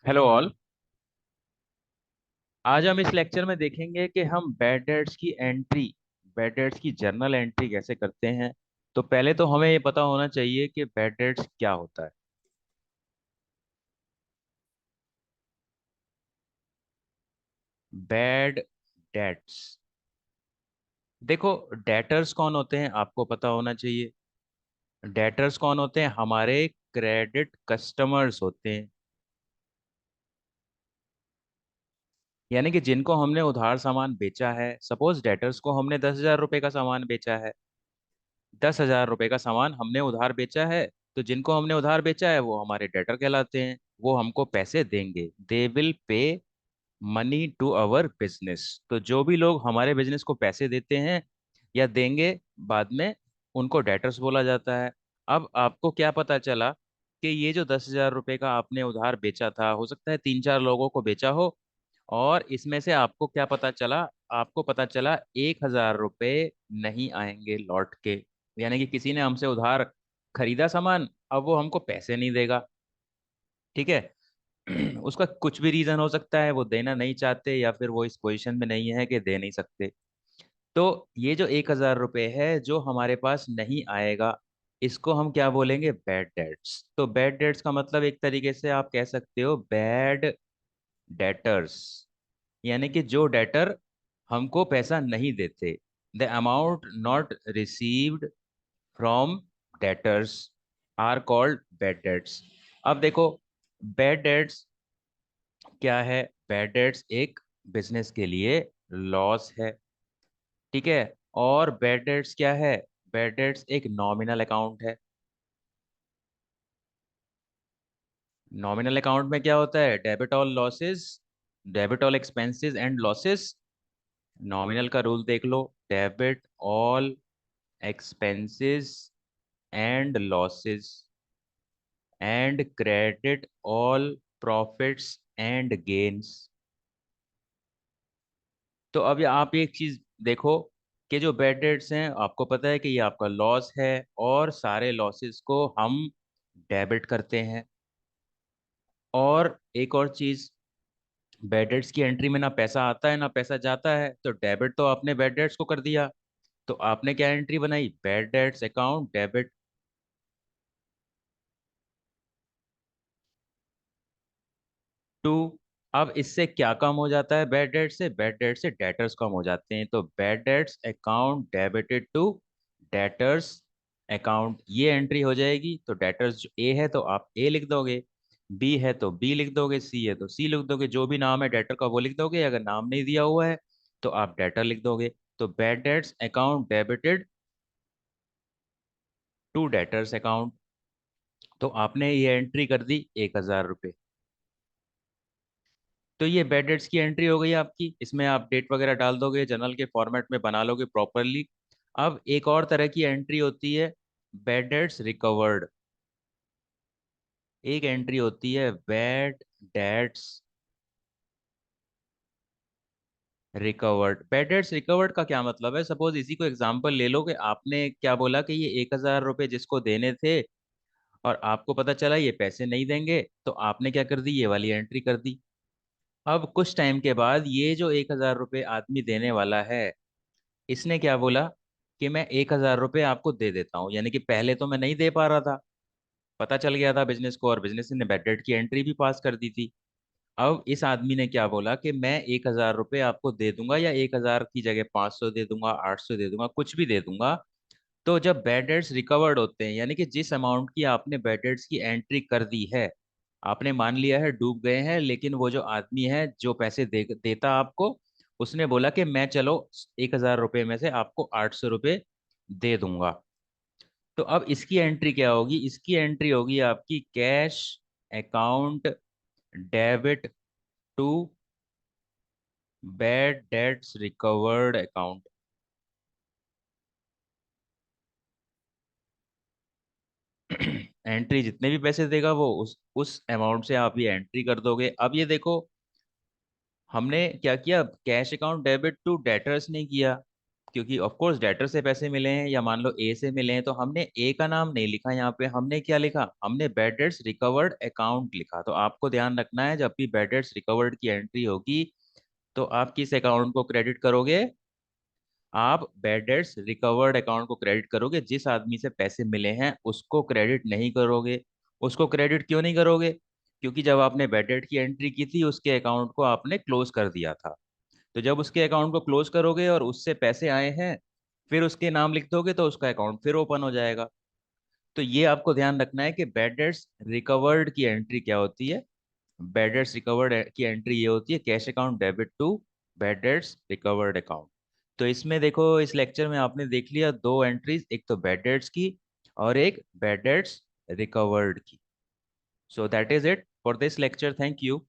Hello all. आज हम इस लेक्चर में देखेंगे कि हम बैड डेट्स की एंट्री, बैड डेट्स की जर्नल एंट्री कैसे करते हैं। तो पहले तो हमें ये पता होना चाहिए कि बैड डेट्स क्या होता है। बैड डेट्स, देखो, डेटर्स कौन होते हैं आपको पता होना चाहिए। डेटर्स कौन होते हैं? हमारे क्रेडिट कस्टमर्स होते हैं, यानी कि जिनको हमने उधार सामान बेचा है। सपोज डेटर्स को हमने 10,000 रुपये का सामान बेचा है, 10,000 रुपये का सामान हमने उधार बेचा है। तो जिनको हमने उधार बेचा है वो हमारे डेटर कहलाते हैं। वो हमको पैसे देंगे, they will pay money to our business. तो जो भी लोग हमारे बिजनेस को पैसे देते हैं या देंगे बाद में, उनको डेटर्स बोला जाता है। अब आपको क्या पता चला कि ये जो 10,000 रुपये का आपने उधार बेचा था, हो सकता है 3-4 लोगों को बेचा हो, और इसमें से आपको क्या पता चला? आपको पता चला 1,000 रुपये नहीं आएंगे लौट के। यानी कि किसी ने हमसे उधार खरीदा सामान, अब वो हमको पैसे नहीं देगा। ठीक है। उसका कुछ भी रीजन हो सकता है, वो देना नहीं चाहते या फिर वो इस पोजीशन में नहीं है कि दे नहीं सकते। तो ये जो 1,000 रुपये है जो हमारे पास नहीं आएगा, इसको हम क्या बोलेंगे? Bad debts. तो बैड डेट्स का मतलब एक तरीके से आप कह सकते हो बैड डेटर्स, यानी कि जो डेटर हमको पैसा नहीं देते। The amount not received from debtors are called bad debts. अब देखो, बैड डेट्स क्या है? बैड डेट्स एक बिजनेस के लिए लॉस है। ठीक है। और बैड डेट्स क्या है? बैड डेट्स एक नॉमिनल अकाउंट है। नॉमिनल अकाउंट में क्या होता है? Debit all losses, debit all expenses and losses. Nominal का रूल देख लो, debit all expenses and losses and credit all profits and gains। तो अब ये आप एक चीज देखो कि जो बैड डेट्स हैं, आपको पता है कि ये आपका लॉस है, और सारे लॉसेस को हम डेबिट करते हैं। और एक और चीज, बैड डेट्स की एंट्री में ना पैसा आता है ना पैसा जाता है। तो डेबिट तो आपने बैड डेट्स को कर दिया, तो आपने क्या एंट्री बनाई? Bad debts account debit to. अब इससे क्या कम हो जाता है? बैड डेट से, बैड डेट से डेटर्स कम हो जाते हैं। तो bad debts account debited to debtors account, ये एंट्री हो जाएगी। तो डेटर्स जो ए है तो आप ए लिख दोगे, बी है तो बी लिख दोगे, सी है तो सी लिख दोगे। जो भी नाम है डेटर का वो लिख दोगे। अगर नाम नहीं दिया हुआ है तो आप डेटर लिख दोगे। तो bad debts account debited to debtors account. तो आपने ये एंट्री कर दी 1,000 रुपये। तो ये बैड डेट्स की एंट्री हो गई आपकी। इसमें आप डेट वगैरह डाल दोगे, जर्नल के फॉर्मेट में बना लोगे प्रॉपरली। अब एक और तरह की एंट्री होती है, बैड डेट्स रिकवर्ड। एक एंट्री होती है bad debts recovered. Bad debts recovered का क्या मतलब है? सपोज इसी को एग्जांपल ले लो कि आपने क्या बोला कि ये 1,000 रुपये जिसको देने थे, और आपको पता चला ये पैसे नहीं देंगे, तो आपने क्या कर दी? ये वाली एंट्री कर दी। अब कुछ टाइम के बाद ये जो 1,000 रुपये आदमी देने वाला है, इसने क्या बोला कि मैं 1,000 रुपये आपको दे देता हूँ। यानी कि पहले तो मैं नहीं दे पा रहा था, पता चल गया था बिजनेस को, और बिजनेस ने बैड डेट की एंट्री भी पास कर दी थी। अब इस आदमी ने क्या बोला कि मैं 1,000 रुपये आपको दे दूंगा, या 1,000 की जगह 500 दे दूंगा, 800 दे दूंगा, कुछ भी दे दूंगा। तो जब बैड डेट्स रिकवर्ड होते हैं, यानी कि जिस अमाउंट की आपने बैड डेट्स की एंट्री कर दी है, आपने मान लिया है डूब गए हैं, लेकिन वो जो आदमी है जो पैसे देता आपको, उसने बोला कि मैं चलो 1,000 रुपये में से आपको 800 रुपये दे दूंगा। तो अब इसकी एंट्री क्या होगी? इसकी एंट्री होगी आपकी cash account debit to bad debts recovered account. Entry जितने भी पैसे देगा वो उस अमाउंट से आप ये एंट्री कर दोगे। अब ये देखो, हमने क्या किया? Cash account debit to debtors नहीं किया, क्योंकि ऑफ कोर्स डेटर से पैसे मिले हैं या मान लो ए से मिले हैं, तो हमने ए का नाम नहीं लिखा यहाँ पे, हमने क्या लिखा, हमने बैड डेट्स रिकवर्ड अकाउंट लिखा। तो आपको ध्यान रखना है जब भी बैड डेट्स रिकवर्ड की एंट्री होगी तो आप किस अकाउंट को क्रेडिट करोगे, आप बैड डेट्स रिकवर्ड अकाउंट को क्रेडिट करोगे। जिस आदमी से पैसे मिले हैं उसको क्रेडिट नहीं करोगे। उसको क्रेडिट क्यों नहीं करोगे, क्योंकि जब आपने बैड डेट की एंट्री की थी उसके अकाउंट को आपने क्लोज कर दिया था। तो जब उसके अकाउंट को क्लोज करोगे और उससे पैसे आए हैं फिर उसके नाम लिख दोगे तो उसका अकाउंट फिर ओपन हो जाएगा। तो ये आपको ध्यान रखना है कि बैड डेट्स रिकवर्ड की एंट्री क्या होती है। बैड डेट्स रिकवर्ड की एंट्री ये होती है, cash account debit to bad debts recovered account. तो इसमें देखो, इस लेक्चर में आपने देख लिया दो एंट्रीज, एक तो बैड डेट्स की और एक बैड डेट्स रिकवर्ड की। So that is it for this lecture, thank you.